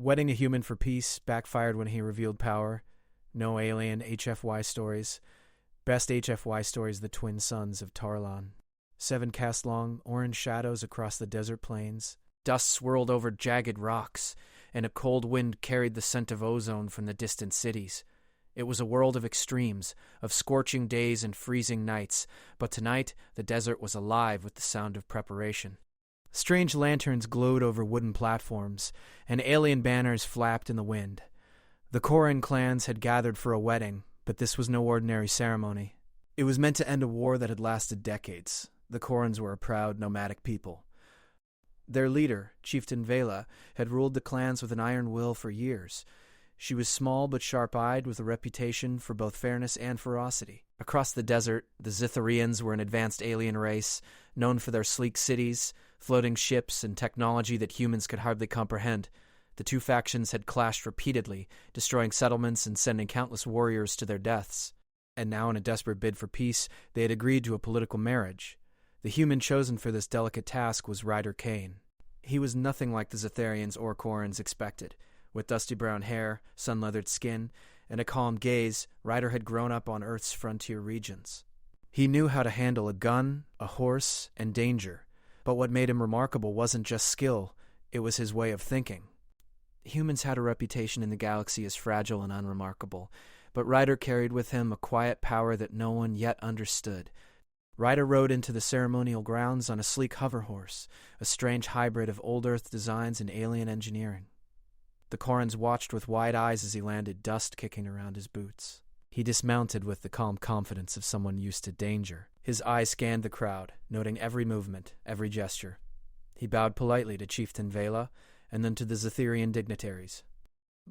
Wedding a human for peace backfired when he revealed power. No alien HFY stories. Best HFY stories, the twin sons of Tarlon. 7 cast long, orange shadows across the desert plains. Dust swirled over jagged rocks, and a cold wind carried the scent of ozone from the distant cities. It was a world of extremes, of scorching days and freezing nights, but tonight the desert was alive with the sound of preparation. Strange lanterns glowed over wooden platforms, and alien banners flapped in the wind. The Koran clans had gathered for a wedding, but this was no ordinary ceremony. It was meant to end a war that had lasted decades. The Korans were a proud, nomadic people. Their leader, Chieftain Vela, had ruled the clans with an iron will for years. She was small but sharp-eyed, with a reputation for both fairness and ferocity. Across the desert, the Zitharians were an advanced alien race, known for their sleek cities, floating ships, and technology that humans could hardly comprehend. The two factions had clashed repeatedly, destroying settlements and sending countless warriors to their deaths. And now, in a desperate bid for peace, they had agreed to a political marriage. The human chosen for this delicate task was Ryder Kane. He was nothing like the Zitharians or Korans expected. With dusty brown hair, sun-leathered skin, and a calm gaze, Ryder had grown up on Earth's frontier regions. He knew how to handle a gun, a horse, and danger. But what made him remarkable wasn't just skill, it was his way of thinking. Humans had a reputation in the galaxy as fragile and unremarkable, but Ryder carried with him a quiet power that no one yet understood. Ryder rode into the ceremonial grounds on a sleek hover horse, a strange hybrid of old Earth designs and alien engineering. The Korans watched with wide eyes as he landed, dust kicking around his boots. He dismounted with the calm confidence of someone used to danger. His eyes scanned the crowd, noting every movement, every gesture. He bowed politely to Chieftain Vela, and then to the Zitharian dignitaries.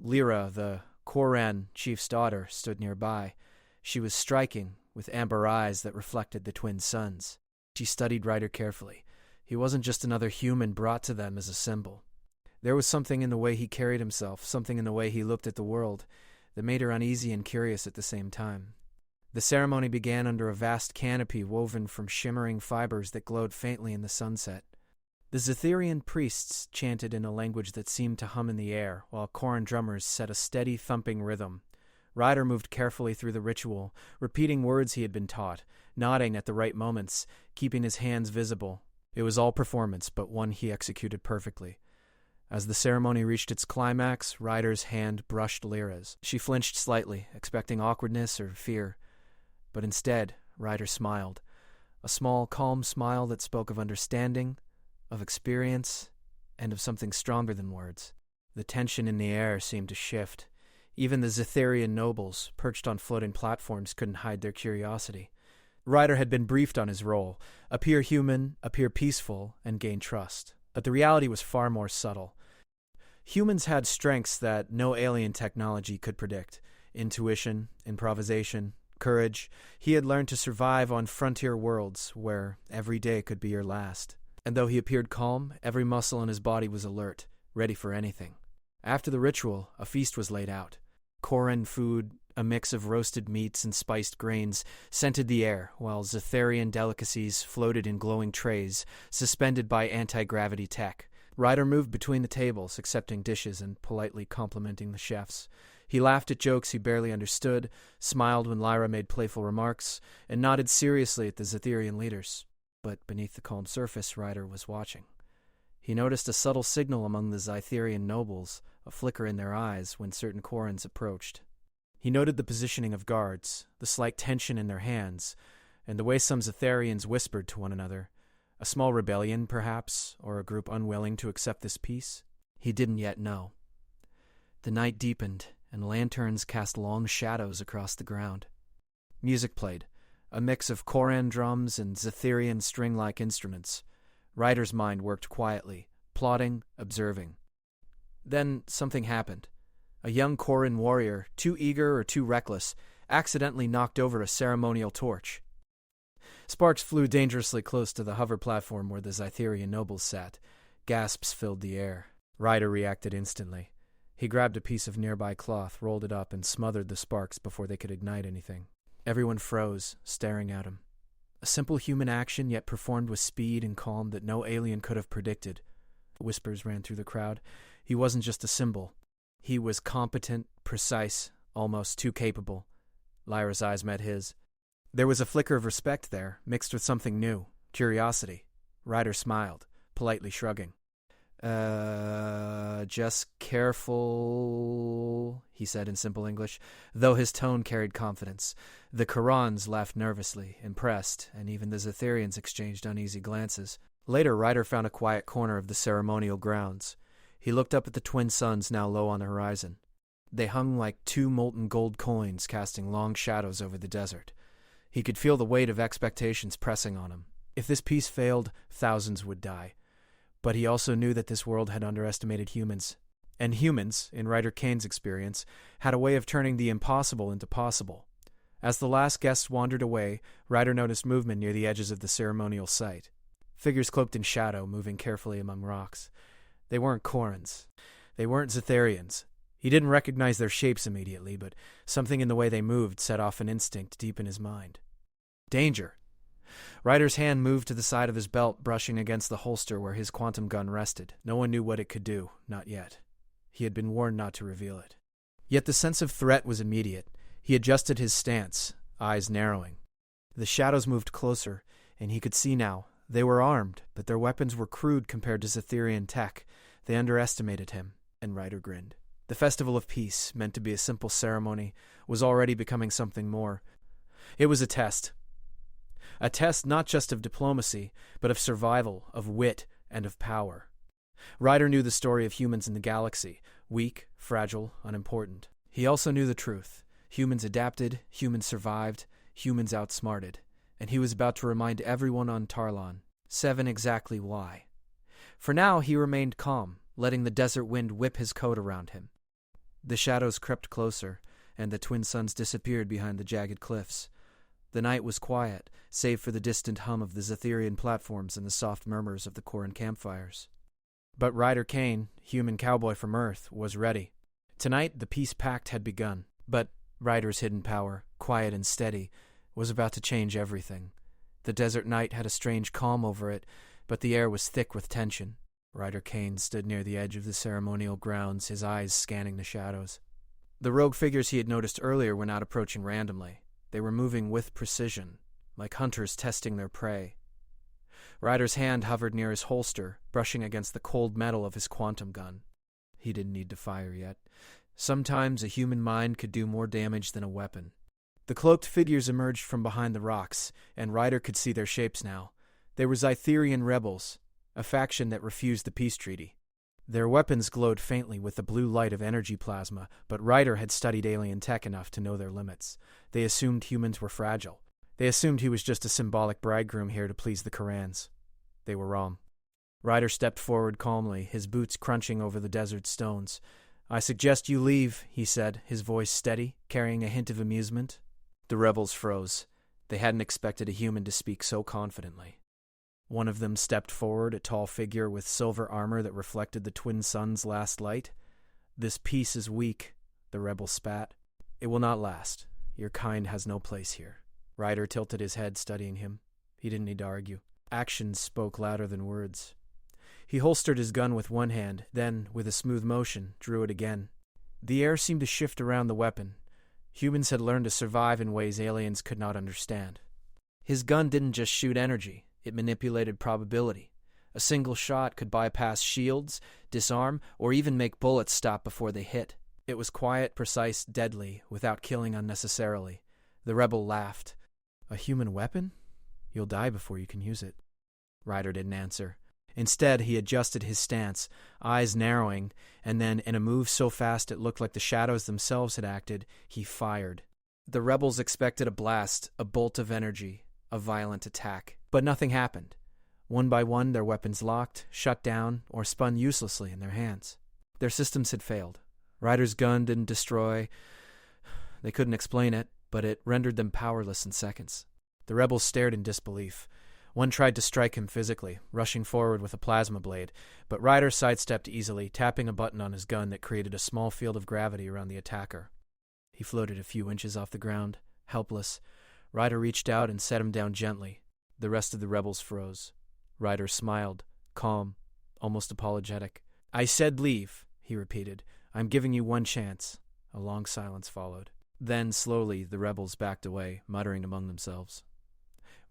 Lyra, the Koran chief's daughter, stood nearby. She was striking, with amber eyes that reflected the twin suns. She studied Ryder carefully. He wasn't just another human brought to them as a symbol. There was something in the way he carried himself, something in the way he looked at the world, that made her uneasy and curious at the same time. The ceremony began under a vast canopy woven from shimmering fibers that glowed faintly in the sunset. The Zitharian priests chanted in a language that seemed to hum in the air, while Koran drummers set a steady thumping rhythm. Ryder moved carefully through the ritual, repeating words he had been taught, nodding at the right moments, keeping his hands visible. It was all performance, but one he executed perfectly. As the ceremony reached its climax, Ryder's hand brushed Lyra's. She flinched slightly, expecting awkwardness or fear. But instead, Ryder smiled. A small, calm smile that spoke of understanding, of experience, and of something stronger than words. The tension in the air seemed to shift. Even the Zitharian nobles, perched on floating platforms, couldn't hide their curiosity. Ryder had been briefed on his role: appear human, appear peaceful, and gain trust. But the reality was far more subtle. Humans had strengths that no alien technology could predict: intuition, improvisation, courage. He had learned to survive on frontier worlds where every day could be your last. And though he appeared calm, every muscle in his body was alert, ready for anything. After the ritual, a feast was laid out. Koran food, a mix of roasted meats and spiced grains, scented the air, while Zitharian delicacies floated in glowing trays, suspended by anti-gravity tech. Ryder moved between the tables, accepting dishes and politely complimenting the chefs. He laughed at jokes he barely understood, smiled when Lyra made playful remarks, and nodded seriously at the Zitharian leaders. But beneath the calm surface, Ryder was watching. He noticed a subtle signal among the Zitharian nobles, a flicker in their eyes when certain Korans approached. He noted the positioning of guards, the slight tension in their hands, and the way some Zitharians whispered to one another. A small rebellion, perhaps, or a group unwilling to accept this peace? He didn't yet know. The night deepened, and lanterns cast long shadows across the ground. Music played, a mix of Koran drums and Zitharian string-like instruments. Ryder's mind worked quietly, plotting, observing. Then something happened. A young Koran warrior, too eager or too reckless, accidentally knocked over a ceremonial torch. Sparks flew dangerously close to the hover platform where the Zitharian nobles sat. Gasps filled the air. Ryder reacted instantly. He grabbed a piece of nearby cloth, rolled it up, and smothered the sparks before they could ignite anything. Everyone froze, staring at him. A simple human action, yet performed with speed and calm that no alien could have predicted. Whispers ran through the crowd. He wasn't just a symbol. He was competent, precise, almost too capable. Lyra's eyes met his. There was a flicker of respect there, mixed with something new, curiosity. Ryder smiled, politely shrugging. Just careful, he said in simple English, though his tone carried confidence. The Korans laughed nervously, impressed, and even the Zetherians exchanged uneasy glances. Later, Ryder found a quiet corner of the ceremonial grounds. He looked up at the twin suns now low on the horizon. They hung like two molten gold coins, casting long shadows over the desert. He could feel the weight of expectations pressing on him. If this peace failed, thousands would die. But he also knew that this world had underestimated humans. And humans, in Ryder Kane's experience, had a way of turning the impossible into possible. As the last guests wandered away, Ryder noticed movement near the edges of the ceremonial site. Figures cloaked in shadow, moving carefully among rocks. They weren't Korans. They weren't Zetherians. He didn't recognize their shapes immediately, but something in the way they moved set off an instinct deep in his mind. Danger! Ryder's hand moved to the side of his belt, brushing against the holster where his quantum gun rested. No one knew what it could do, not yet. He had been warned not to reveal it. Yet the sense of threat was immediate. He adjusted his stance, eyes narrowing. The shadows moved closer, and he could see now. They were armed, but their weapons were crude compared to Zetherian tech. They underestimated him, and Ryder grinned. The Festival of Peace, meant to be a simple ceremony, was already becoming something more. It was a test. A test not just of diplomacy, but of survival, of wit, and of power. Ryder knew the story of humans in the galaxy, weak, fragile, unimportant. He also knew the truth. Humans adapted, humans survived, humans outsmarted. And he was about to remind everyone on Tarlon, 7 exactly why. For now, he remained calm, letting the desert wind whip his coat around him. The shadows crept closer, and the twin suns disappeared behind the jagged cliffs. The night was quiet, save for the distant hum of the Zetherian platforms and the soft murmurs of the Koran campfires. But Ryder Kane, human cowboy from Earth, was ready. Tonight, the peace pact had begun, but Ryder's hidden power, quiet and steady, was about to change everything. The desert night had a strange calm over it, but the air was thick with tension. Ryder Kane stood near the edge of the ceremonial grounds, his eyes scanning the shadows. The rogue figures he had noticed earlier were not approaching randomly. They were moving with precision, like hunters testing their prey. Ryder's hand hovered near his holster, brushing against the cold metal of his quantum gun. He didn't need to fire yet. Sometimes a human mind could do more damage than a weapon. The cloaked figures emerged from behind the rocks, and Ryder could see their shapes now. They were Zytherian rebels, a faction that refused the peace treaty. Their weapons glowed faintly with the blue light of energy plasma, but Ryder had studied alien tech enough to know their limits. They assumed humans were fragile. They assumed he was just a symbolic bridegroom here to please the Korans. They were wrong. Ryder stepped forward calmly, his boots crunching over the desert stones. "I suggest you leave," he said, his voice steady, carrying a hint of amusement. The rebels froze. They hadn't expected a human to speak so confidently. One of them stepped forward, a tall figure with silver armor that reflected the twin suns' last light. "This peace is weak," the rebel spat. "It will not last. Your kind has no place here." Ryder tilted his head, studying him. He didn't need to argue. Actions spoke louder than words. He holstered his gun with one hand, then, with a smooth motion, drew it again. The air seemed to shift around the weapon. Humans had learned to survive in ways aliens could not understand. His gun didn't just shoot energy. It manipulated probability. A single shot could bypass shields, disarm, or even make bullets stop before they hit. It was quiet, precise, deadly, without killing unnecessarily. The rebel laughed. "A human weapon? You'll die before you can use it." Ryder didn't answer. Instead, he adjusted his stance, eyes narrowing, and then, in a move so fast it looked like the shadows themselves had acted, he fired. The rebels expected a blast, a bolt of energy, a violent attack. But nothing happened. One by one, their weapons locked, shut down, or spun uselessly in their hands. Their systems had failed. Ryder's gun didn't destroy. They couldn't explain it, but it rendered them powerless in seconds. The rebels stared in disbelief. One tried to strike him physically, rushing forward with a plasma blade, but Ryder sidestepped easily, tapping a button on his gun that created a small field of gravity around the attacker. He floated a few inches off the ground, helpless. Ryder reached out and set him down gently. The rest of the rebels froze. Ryder smiled, calm, almost apologetic. "I said leave," he repeated. I'm giving you one chance." A long silence followed. Then, slowly, the rebels backed away, muttering among themselves.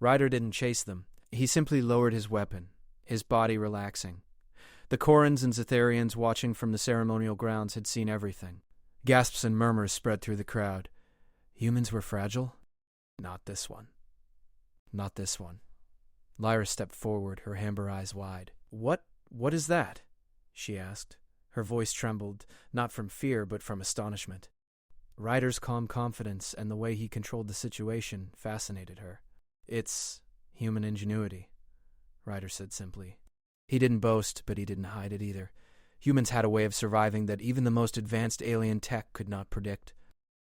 Ryder didn't chase them. He simply lowered his weapon, his body relaxing. The Korans and Zetharians watching from the ceremonial grounds had seen everything. Gasps and murmurs spread through the crowd. Humans were fragile? Not this one. Not this one. Lyra stepped forward, her amber eyes wide. What is that?" she asked. Her voice trembled, not from fear, but from astonishment. Ryder's calm confidence and the way he controlled the situation fascinated her. "It's human ingenuity," Ryder said simply. He didn't boast, but he didn't hide it either. Humans had a way of surviving that even the most advanced alien tech could not predict.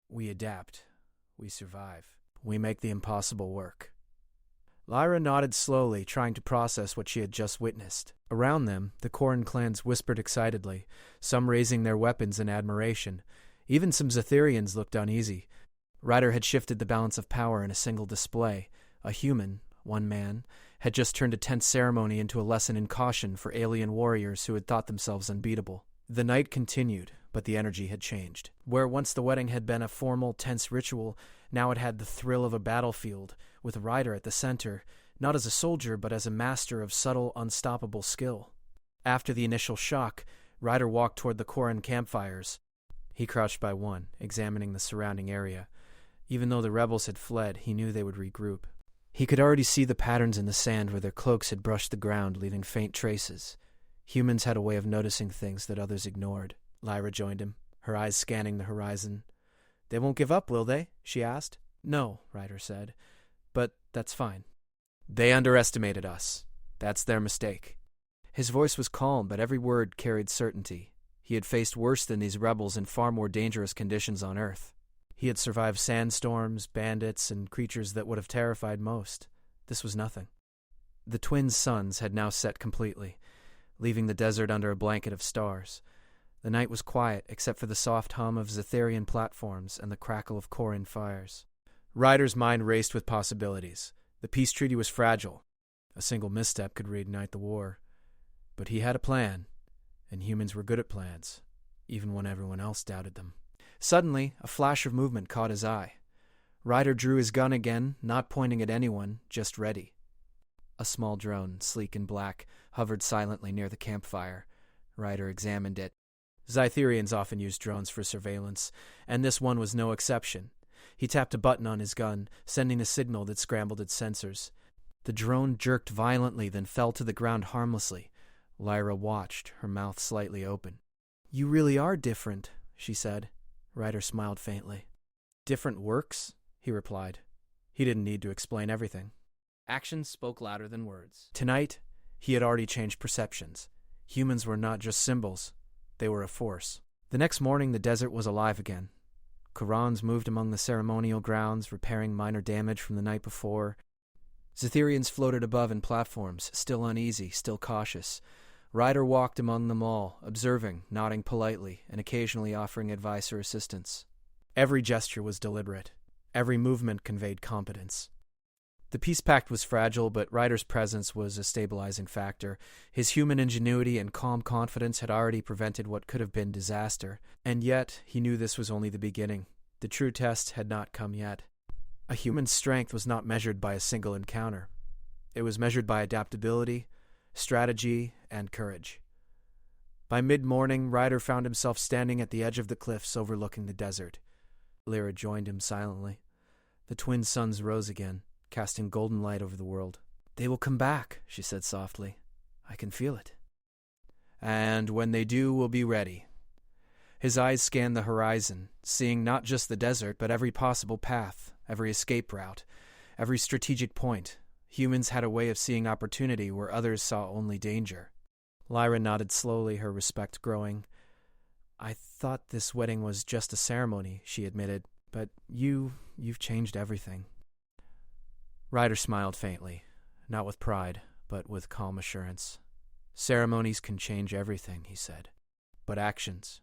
"We adapt. We survive. We make the impossible work." Lyra nodded slowly, trying to process what she had just witnessed. Around them, the Koran clans whispered excitedly, some raising their weapons in admiration. Even some Zetharians looked uneasy. Ryder had shifted the balance of power in a single display. A human, one man, had just turned a tense ceremony into a lesson in caution for alien warriors who had thought themselves unbeatable. The night continued, but the energy had changed. Where once the wedding had been a formal, tense ritual, now it had the thrill of a battlefield, with Ryder at the center, not as a soldier but as a master of subtle, unstoppable skill. After the initial shock, Ryder walked toward the Koran campfires. He crouched by one, examining the surrounding area. Even though the rebels had fled, he knew they would regroup. He could already see the patterns in the sand where their cloaks had brushed the ground, leaving faint traces. Humans had a way of noticing things that others ignored. Lyra joined him, her eyes scanning the horizon. "They won't give up, will they?" she asked. "No," Ryder said. "But that's fine. They underestimated us. That's their mistake." His voice was calm, but every word carried certainty. He had faced worse than these rebels in far more dangerous conditions on Earth. He had survived sandstorms, bandits, and creatures that would have terrified most. This was nothing. The twins' suns had now set completely, leaving the desert under a blanket of stars. The night was quiet, except for the soft hum of Zetharian platforms and the crackle of Koran fires. Ryder's mind raced with possibilities. The peace treaty was fragile. A single misstep could reignite the war. But he had a plan, and humans were good at plans, even when everyone else doubted them. Suddenly, a flash of movement caught his eye. Ryder drew his gun again, not pointing at anyone, just ready. A small drone, sleek and black, hovered silently near the campfire. Ryder examined it. Zetharians often used drones for surveillance, and this one was no exception. He tapped a button on his gun, sending a signal that scrambled its sensors. The drone jerked violently, then fell to the ground harmlessly. Lyra watched, her mouth slightly open. "You really are different," she said. Ryder smiled faintly. "Different works?" he replied. He didn't need to explain everything. Actions spoke louder than words. Tonight, he had already changed perceptions. Humans were not just symbols. They were a force. The next morning, the desert was alive again. Korans moved among the ceremonial grounds, repairing minor damage from the night before. Zetharians floated above in platforms, still uneasy, still cautious. Ryder walked among them all, observing, nodding politely, and occasionally offering advice or assistance. Every gesture was deliberate. Every movement conveyed competence. The peace pact was fragile, but Ryder's presence was a stabilizing factor. His human ingenuity and calm confidence had already prevented what could have been disaster. And yet, he knew this was only the beginning. The true test had not come yet. A human's strength was not measured by a single encounter. It was measured by adaptability, strategy, and courage. By mid-morning, Ryder found himself standing at the edge of the cliffs overlooking the desert. Lyra joined him silently. The twin suns rose again, casting golden light over the world. "They will come back," she said softly. "I can feel it." "And when they do, we'll be ready." His eyes scanned the horizon, seeing not just the desert, but every possible path, every escape route, every strategic point. Humans had a way of seeing opportunity where others saw only danger. Lyra nodded slowly, her respect growing. "I thought this wedding was just a ceremony," she admitted, "but you've changed everything." Ryder smiled faintly, not with pride, but with calm assurance. "Ceremonies can change everything," he said. "But actions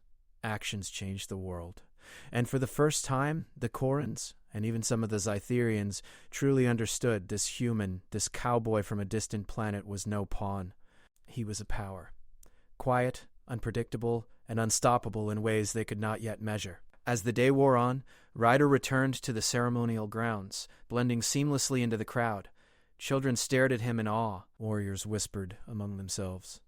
change the world." And for the first time, the Korans, and even some of the Zetharians, truly understood this human, this cowboy from a distant planet was no pawn. He was a power. Quiet, unpredictable, and unstoppable in ways they could not yet measure. As the day wore on, Ryder returned to the ceremonial grounds, blending seamlessly into the crowd. Children stared at him in awe, warriors whispered among themselves.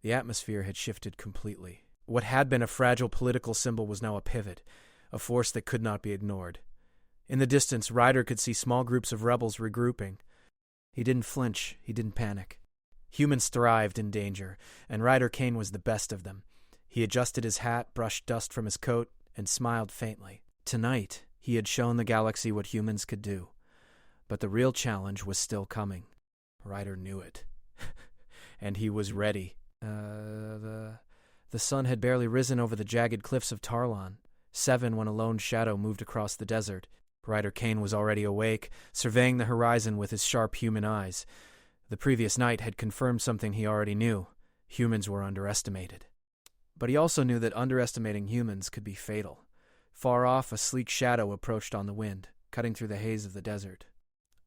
The atmosphere had shifted completely. What had been a fragile political symbol was now a pivot, a force that could not be ignored. In the distance, Ryder could see small groups of rebels regrouping. He didn't flinch, he didn't panic. Humans thrived in danger, and Ryder Kane was the best of them. He adjusted his hat, brushed dust from his coat, and smiled faintly. Tonight, he had shown the galaxy what humans could do. But the real challenge was still coming. Ryder knew it. And he was ready. The sun had barely risen over the jagged cliffs of Tarlon. 7 when a lone shadow moved across the desert. Ryder Kane was already awake, surveying the horizon with his sharp human eyes. The previous night had confirmed something he already knew. Humans were underestimated. But he also knew that underestimating humans could be fatal. Far off, a sleek shadow approached on the wind, cutting through the haze of the desert.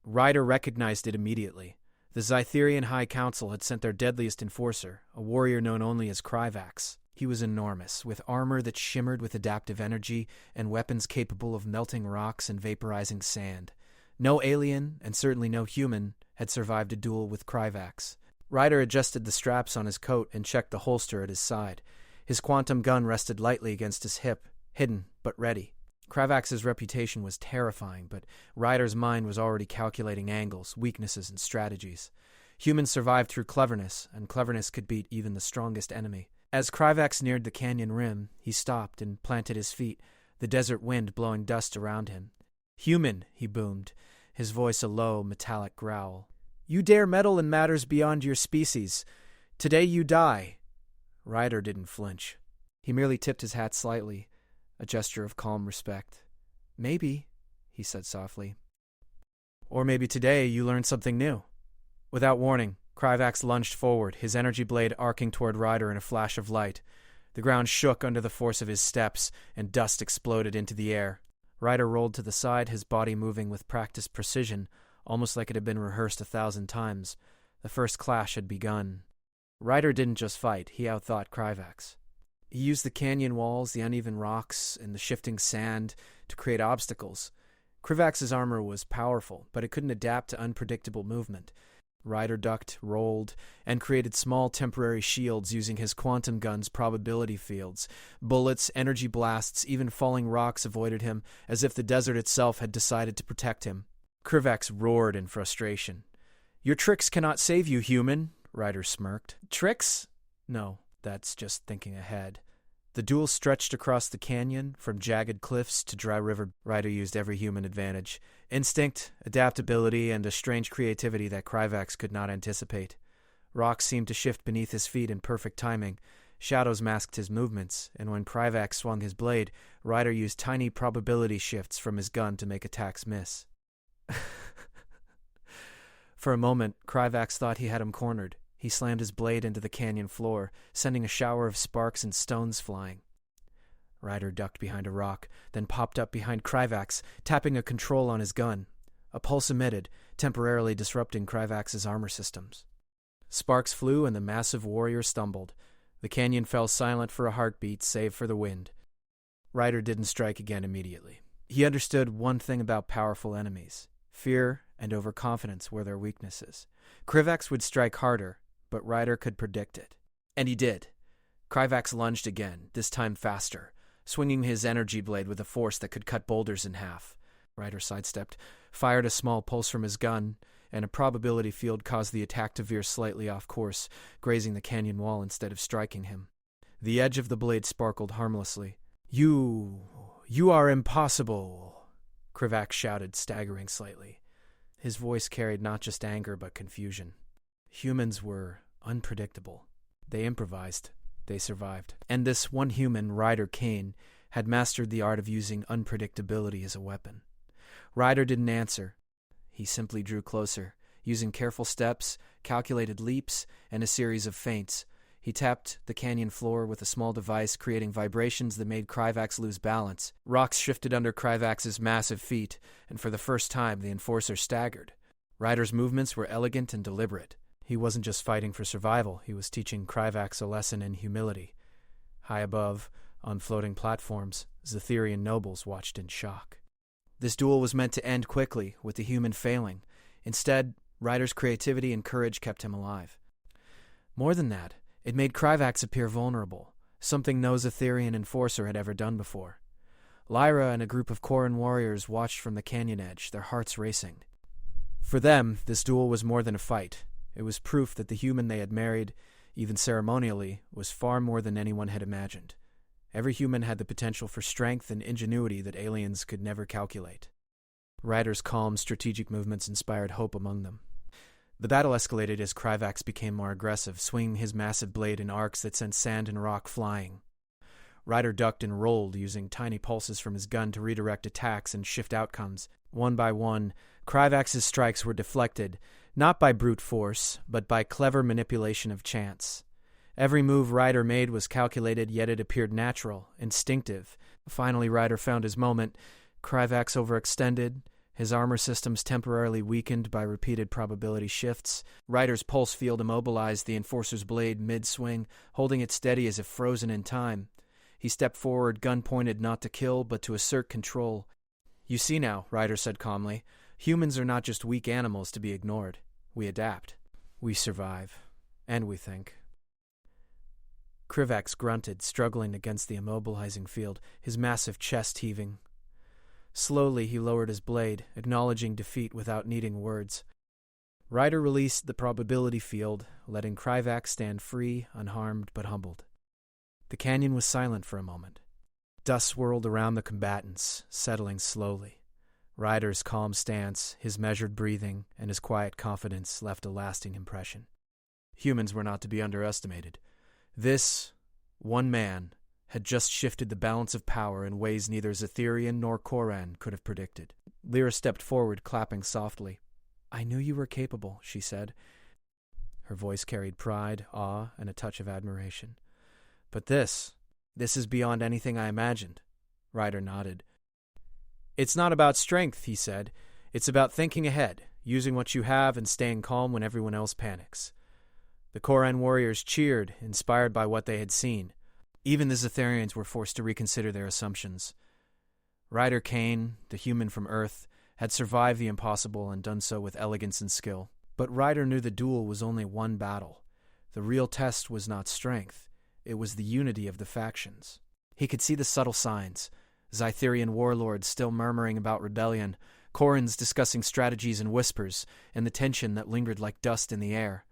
Ryder recognized it immediately. The Zytherian High Council had sent their deadliest enforcer, a warrior known only as Kryvax. He was enormous, with armor that shimmered with adaptive energy and weapons capable of melting rocks and vaporizing sand. No alien, and certainly no human, had survived a duel with Kryvax. Ryder adjusted the straps on his coat and checked the holster at his side. His quantum gun rested lightly against his hip, hidden but ready. Kryvax's reputation was terrifying, but Ryder's mind was already calculating angles, weaknesses, and strategies. Humans survived through cleverness, and cleverness could beat even the strongest enemy. As Kryvax neared the canyon rim, he stopped and planted his feet, the desert wind blowing dust around him. "Human," he boomed, his voice a low, metallic growl. "You dare meddle in matters beyond your species. Today you die." Ryder didn't flinch. He merely tipped his hat slightly, a gesture of calm respect. "Maybe," he said softly. "Or maybe today you learned something new." Without warning, Kryvax lunged forward, his energy blade arcing toward Ryder in a flash of light. The ground shook under the force of his steps, and dust exploded into the air. Ryder rolled to the side, his body moving with practiced precision, almost like it had been rehearsed 1,000 times. The first clash had begun. Ryder didn't just fight, he outthought Kryvax. He used the canyon walls, the uneven rocks, and the shifting sand to create obstacles. Kryvax's armor was powerful, but it couldn't adapt to unpredictable movement. Ryder ducked, rolled, and created small temporary shields using his quantum gun's probability fields. Bullets, energy blasts, even falling rocks avoided him, as if the desert itself had decided to protect him. Kryvax roared in frustration. "Your tricks cannot save you, human," Ryder smirked. "Tricks? No. That's just thinking ahead." The duel stretched across the canyon, from jagged cliffs to dry river. Ryder used every human advantage. Instinct, adaptability, and a strange creativity that Kryvax could not anticipate. Rocks seemed to shift beneath his feet in perfect timing. Shadows masked his movements, and when Kryvax swung his blade, Ryder used tiny probability shifts from his gun to make attacks miss. For a moment, Kryvax thought he had him cornered. He slammed his blade into the canyon floor, sending a shower of sparks and stones flying. Ryder ducked behind a rock, then popped up behind Kryvax, tapping a control on his gun. A pulse emitted, temporarily disrupting Kryvax's armor systems. Sparks flew and the massive warrior stumbled. The canyon fell silent for a heartbeat, save for the wind. Ryder didn't strike again immediately. He understood one thing about powerful enemies. Fear and overconfidence were their weaknesses. Kryvax would strike harder, but Ryder could predict it. And he did. Kryvax lunged again, this time faster, swinging his energy blade with a force that could cut boulders in half. Ryder sidestepped, fired a small pulse from his gun, and a probability field caused the attack to veer slightly off course, grazing the canyon wall instead of striking him. The edge of the blade sparkled harmlessly. You are impossible," Kryvax shouted, staggering slightly. His voice carried not just anger but confusion. Humans were unpredictable. They improvised. They survived. And this one human, Ryder Kane, had mastered the art of using unpredictability as a weapon. Ryder didn't answer. He simply drew closer, using careful steps, calculated leaps, and a series of feints. He tapped the canyon floor with a small device, creating vibrations that made Kryvax lose balance. Rocks shifted under Kryvax's massive feet, and for the first time the enforcer staggered. Ryder's movements were elegant and deliberate. He wasn't just fighting for survival, he was teaching Kryvax a lesson in humility. High above, on floating platforms, Zetherian nobles watched in shock. This duel was meant to end quickly, with the human failing. Instead, Ryder's creativity and courage kept him alive. More than that, it made Kryvax appear vulnerable, something no Zetherian enforcer had ever done before. Lyra and a group of Koran warriors watched from the canyon edge, their hearts racing. For them, this duel was more than a fight. It was proof that the human they had married, even ceremonially, was far more than anyone had imagined. Every human had the potential for strength and ingenuity that aliens could never calculate. Ryder's calm, strategic movements inspired hope among them. The battle escalated as Kryvax became more aggressive, swinging his massive blade in arcs that sent sand and rock flying. Ryder ducked and rolled, using tiny pulses from his gun to redirect attacks and shift outcomes. One by one, Kryvax's strikes were deflected, not by brute force, but by clever manipulation of chance. Every move Ryder made was calculated, yet it appeared natural, instinctive. Finally, Ryder found his moment. Kryvax overextended, his armor systems temporarily weakened by repeated probability shifts. Ryder's pulse field immobilized the Enforcer's blade mid-swing, holding it steady as if frozen in time. He stepped forward, gun pointed not to kill, but to assert control. "You see now," Ryder said calmly, "humans are not just weak animals to be ignored. We adapt. We survive. And we think." Kryvax grunted, struggling against the immobilizing field, his massive chest heaving. Slowly he lowered his blade, acknowledging defeat without needing words. Ryder released the probability field, letting Kryvax stand free, unharmed but humbled. The canyon was silent for a moment. Dust swirled around the combatants, settling slowly. Ryder's calm stance, his measured breathing, and his quiet confidence left a lasting impression. Humans were not to be underestimated. This, one man, had just shifted the balance of power in ways neither Zetherian nor Koran could have predicted. Lyra stepped forward, clapping softly. "I knew you were capable," she said. Her voice carried pride, awe, and a touch of admiration. "But this is beyond anything I imagined." Ryder nodded. "It's not about strength," he said. "It's about thinking ahead, using what you have and staying calm when everyone else panics." The Koran warriors cheered, inspired by what they had seen. Even the Zetherians were forced to reconsider their assumptions. Ryder Kane, the human from Earth, had survived the impossible and done so with elegance and skill. But Ryder knew the duel was only one battle. The real test was not strength. It was the unity of the factions. He could see the subtle signs. Zetherian warlords still murmuring about rebellion, Korans discussing strategies in whispers, and the tension that lingered like dust in the air.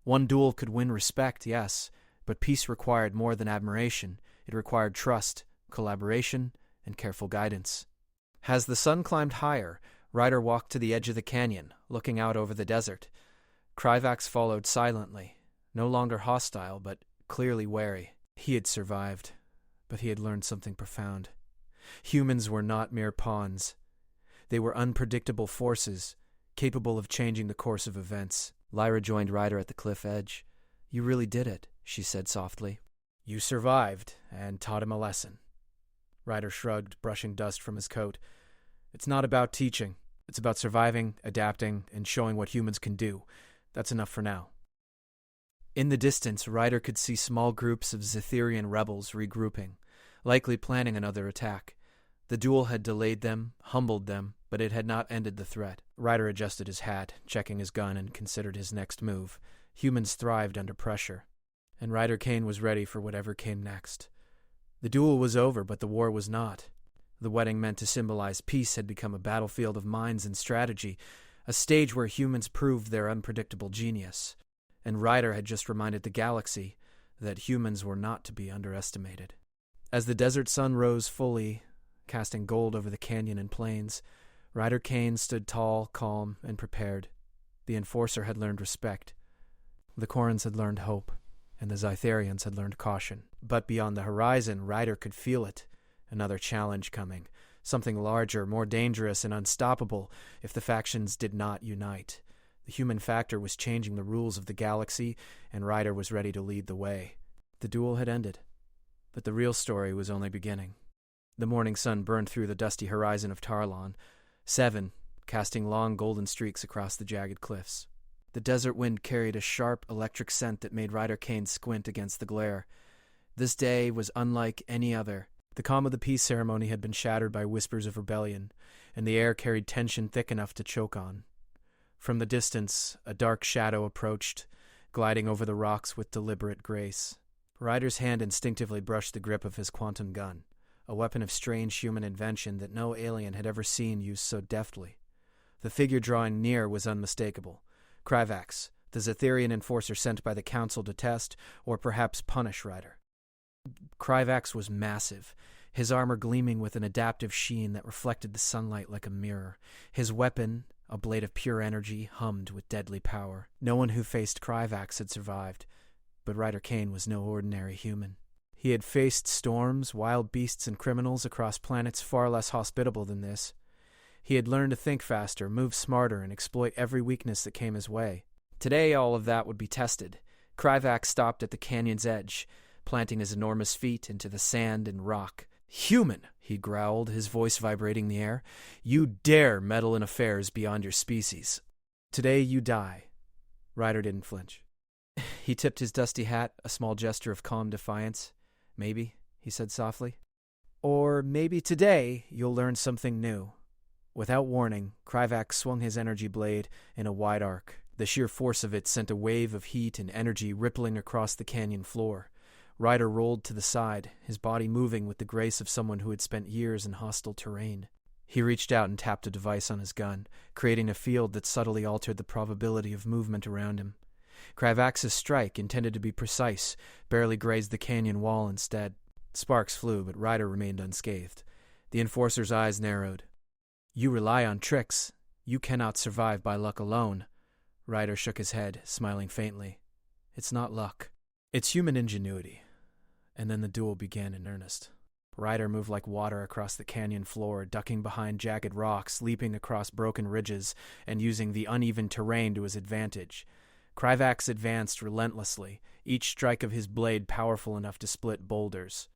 One duel could win respect, yes, but peace required more than admiration. It required trust, collaboration, and careful guidance. As the sun climbed higher, Ryder walked to the edge of the canyon, looking out over the desert. Kryvax followed silently, no longer hostile, but clearly wary. He had survived, but he had learned something profound. Humans were not mere pawns. They were unpredictable forces, capable of changing the course of events. Lyra joined Ryder at the cliff edge. "You really did it," she said softly. "You survived, and taught him a lesson." Ryder shrugged, brushing dust from his coat. "It's not about teaching. It's about surviving, adapting, and showing what humans can do. That's enough for now." In the distance, Ryder could see small groups of Zetherian rebels regrouping, likely planning another attack. The duel had delayed them, humbled them, but it had not ended the threat. Ryder adjusted his hat, checking his gun, and considered his next move. Humans thrived under pressure, and Ryder Kane was ready for whatever came next. The duel was over, but the war was not. The wedding meant to symbolize peace had become a battlefield of minds and strategy, a stage where humans proved their unpredictable genius. And Ryder had just reminded the galaxy that humans were not to be underestimated. As the desert sun rose fully, casting gold over the canyon and plains, Ryder Kane stood tall, calm, and prepared. The Enforcer had learned respect. The Korans had learned hope, and the Zetherians had learned caution. But beyond the horizon, Ryder could feel it. Another challenge coming. Something larger, more dangerous, and unstoppable if the factions did not unite. The human factor was changing the rules of the galaxy, and Ryder was ready to lead the way. The duel had ended, but the real story was only beginning. The morning sun burned through the dusty horizon of Tarlon, 7, casting long golden streaks across the jagged cliffs. The desert wind carried a sharp electric scent that made Ryder Kane squint against the glare. This day was unlike any other. The calm of the peace ceremony had been shattered by whispers of rebellion, and the air carried tension thick enough to choke on. From the distance, a dark shadow approached, gliding over the rocks with deliberate grace. Ryder's hand instinctively brushed the grip of his quantum gun, a weapon of strange human invention that no alien had ever seen used so deftly. The figure drawing near was unmistakable. Kryvax, the Zetherian enforcer sent by the Council to test, or perhaps punish Ryder. Kryvax was massive, his armor gleaming with an adaptive sheen that reflected the sunlight like a mirror. His weapon, a blade of pure energy, hummed with deadly power. No one who faced Kryvax had survived, but Ryder Kane was no ordinary human. He had faced storms, wild beasts, and criminals across planets far less hospitable than this. He had learned to think faster, move smarter, and exploit every weakness that came his way. Today, all of that would be tested. Kryvax stopped at the canyon's edge, planting his enormous feet into the sand and rock. "Human," he growled, his voice vibrating the air. "You dare meddle in affairs beyond your species. Today you die." Ryder didn't flinch. He tipped his dusty hat, a small gesture of calm defiance. "Maybe," he said softly. "Or maybe today you'll learn something new." Without warning, Kryvax swung his energy blade in a wide arc. The sheer force of it sent a wave of heat and energy rippling across the canyon floor. Ryder rolled to the side, his body moving with the grace of someone who had spent years in hostile terrain. He reached out and tapped a device on his gun, creating a field that subtly altered the probability of movement around him. Kryvax's strike, intended to be precise, barely grazed the canyon wall instead. Sparks flew, but Ryder remained unscathed. The enforcer's eyes narrowed. "You rely on tricks. You cannot survive by luck alone." Ryder shook his head, smiling faintly. "It's not luck. It's human ingenuity." And then the duel began in earnest. Ryder moved like water across the canyon floor, ducking behind jagged rocks, leaping across broken ridges, and using the uneven terrain to his advantage. Kryvax advanced relentlessly, each strike of his blade powerful enough to split boulders.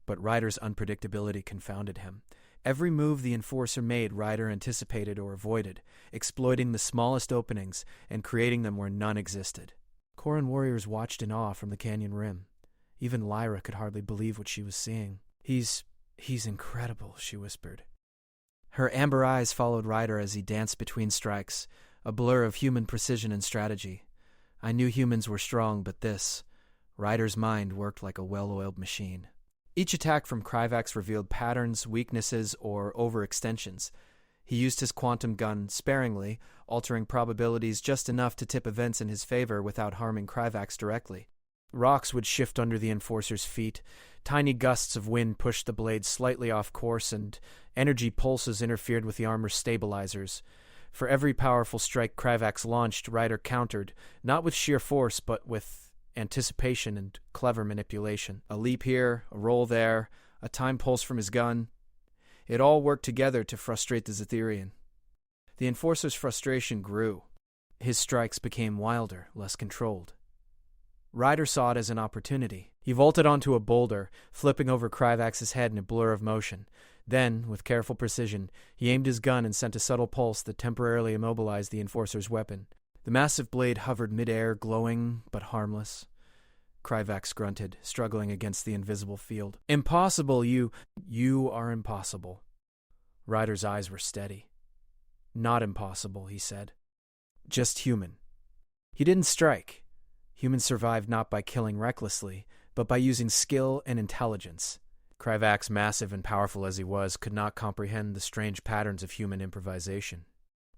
But Ryder's unpredictability confounded him. Every move the enforcer made, Ryder anticipated or avoided, exploiting the smallest openings and creating them where none existed. Koran warriors watched in awe from the canyon rim. Even Lyra could hardly believe what she was seeing. He's incredible," she whispered. Her amber eyes followed Ryder as he danced between strikes, a blur of human precision and strategy. I knew humans were strong, but Ryder's mind worked like a well-oiled machine. Each attack from Kryvax revealed patterns, weaknesses, or overextensions. He used his quantum gun sparingly, altering probabilities just enough to tip events in his favor without harming Kryvax directly. Rocks would shift under the enforcer's feet, tiny gusts of wind pushed the blade slightly off course, and energy pulses interfered with the armor's stabilizers. For every powerful strike Kryvax launched, Ryder countered, not with sheer force, but with anticipation and clever manipulation. A leap here, a roll there, a time pulse from his gun. It all worked together to frustrate the Zetherian. The enforcer's frustration grew. His strikes became wilder, less controlled. Ryder saw it as an opportunity. He vaulted onto a boulder, flipping over Kryvax's head in a blur of motion. Then, with careful precision, he aimed his gun and sent a subtle pulse that temporarily immobilized the enforcer's weapon. The massive blade hovered midair, glowing but harmless. Kryvax grunted, struggling against the invisible field. "Impossible, you are impossible." Ryder's eyes were steady. "Not impossible," he said. "Just human." He didn't strike. Humans survived not by killing recklessly, but by using skill and intelligence. Kryvax, massive and powerful as he was, could not comprehend the strange patterns of human improvisation.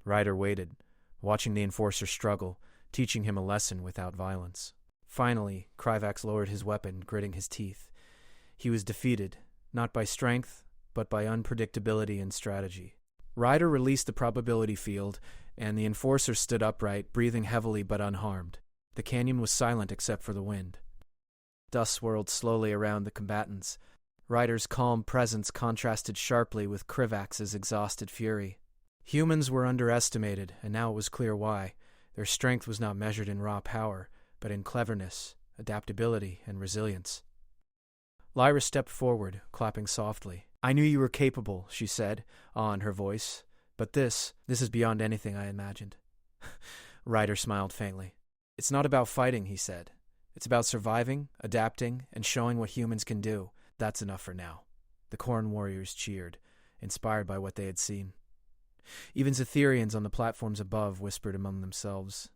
Ryder waited, watching the enforcer struggle, teaching him a lesson without violence. Finally, Kryvax lowered his weapon, gritting his teeth. He was defeated, not by strength, but by unpredictability and strategy. Ryder released the probability field, and the enforcer stood upright, breathing heavily but unharmed. The canyon was silent except for the wind. Dust swirled slowly around the combatants. Ryder's calm presence contrasted sharply with Kryvax's exhausted fury. Humans were underestimated, and now it was clear why. Their strength was not measured in raw power, but in cleverness, adaptability, and resilience. Lyra stepped forward, clapping softly. "I knew you were capable," she said, awe in her voice. "But this is beyond anything I imagined." Ryder smiled faintly. "It's not about fighting," he said. It's about surviving, adapting, and showing what humans can do. That's enough for now. The Khorne warriors cheered, inspired by what they had seen. Even Zetherians on the platforms above whispered among themselves,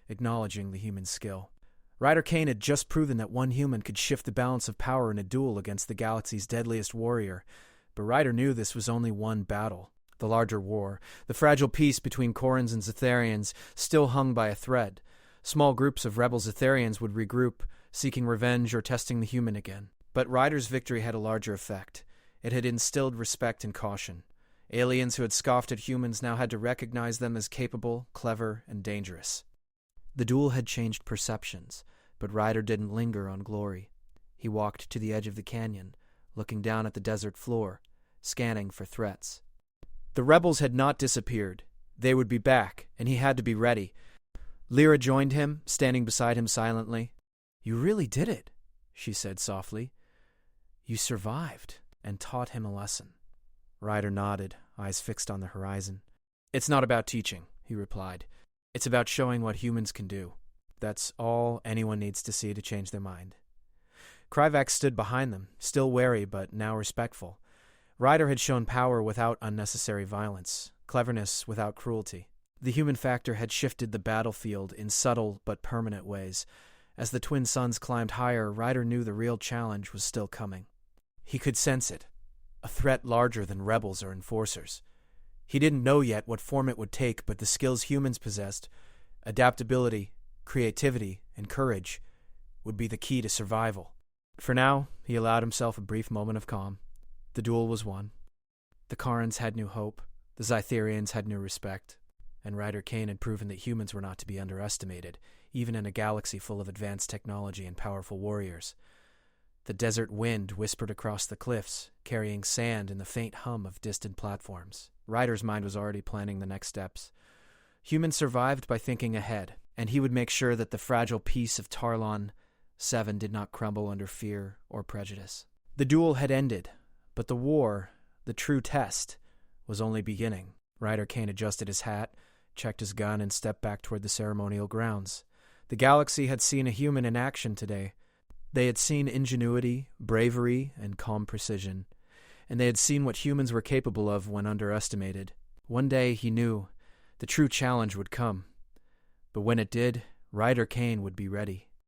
acknowledging the human skill. Ryder Kane had just proven that one human could shift the balance of power in a duel against the galaxy's deadliest warrior, but Ryder knew this was only one battle. The larger war, the fragile peace between Khorans and Zetherians, still hung by a thread. Small groups of rebel Zetherians would regroup, seeking revenge or testing the human again. But Ryder's victory had a larger effect. It had instilled respect and caution. Aliens who had scoffed at humans now had to recognize them as capable, clever, and dangerous. The duel had changed perceptions, but Ryder didn't linger on glory. He walked to the edge of the canyon, looking down at the desert floor, scanning for threats. The rebels had not disappeared. They would be back, and he had to be ready. Lyra joined him, standing beside him silently. "You really did it," she said softly. "You survived," and taught him a lesson. Ryder nodded, eyes fixed on the horizon. "It's not about teaching," he replied. "It's about showing what humans can do. That's all anyone needs to see to change their mind." Kryvax stood behind them, still wary but now respectful. Ryder had shown power without unnecessary violence, cleverness without cruelty. The human factor had shifted the battlefield in subtle but permanent ways. As the twin suns climbed higher, Ryder knew the real challenge was still coming. He could sense it, a threat larger than rebels or enforcers. He didn't know yet what form it would take, but the skills humans possessed, adaptability, creativity, and courage, would be the key to survival. For now, he allowed himself a brief moment of calm. The duel was won. The Kharans had new hope, the Zytherians had new respect, and Ryder Kane had proven that humans were not to be underestimated, even in a galaxy full of advanced technology and powerful warriors. The desert wind whispered across the cliffs, carrying sand and the faint hum of distant platforms. Ryder's mind was already planning the next steps. Humans survived by thinking ahead, and he would make sure that the fragile peace of Tarlon 7 did not crumble under fear or prejudice. The duel had ended, but the war, the true test, was only beginning. Ryder Kane adjusted his hat, checked his gun, and stepped back toward the ceremonial grounds. The galaxy had seen a human in action today. They had seen ingenuity, bravery, and calm precision, and they had seen what humans were capable of when underestimated. One day, he knew, the true challenge would come. But when it did, Ryder Kane would be ready.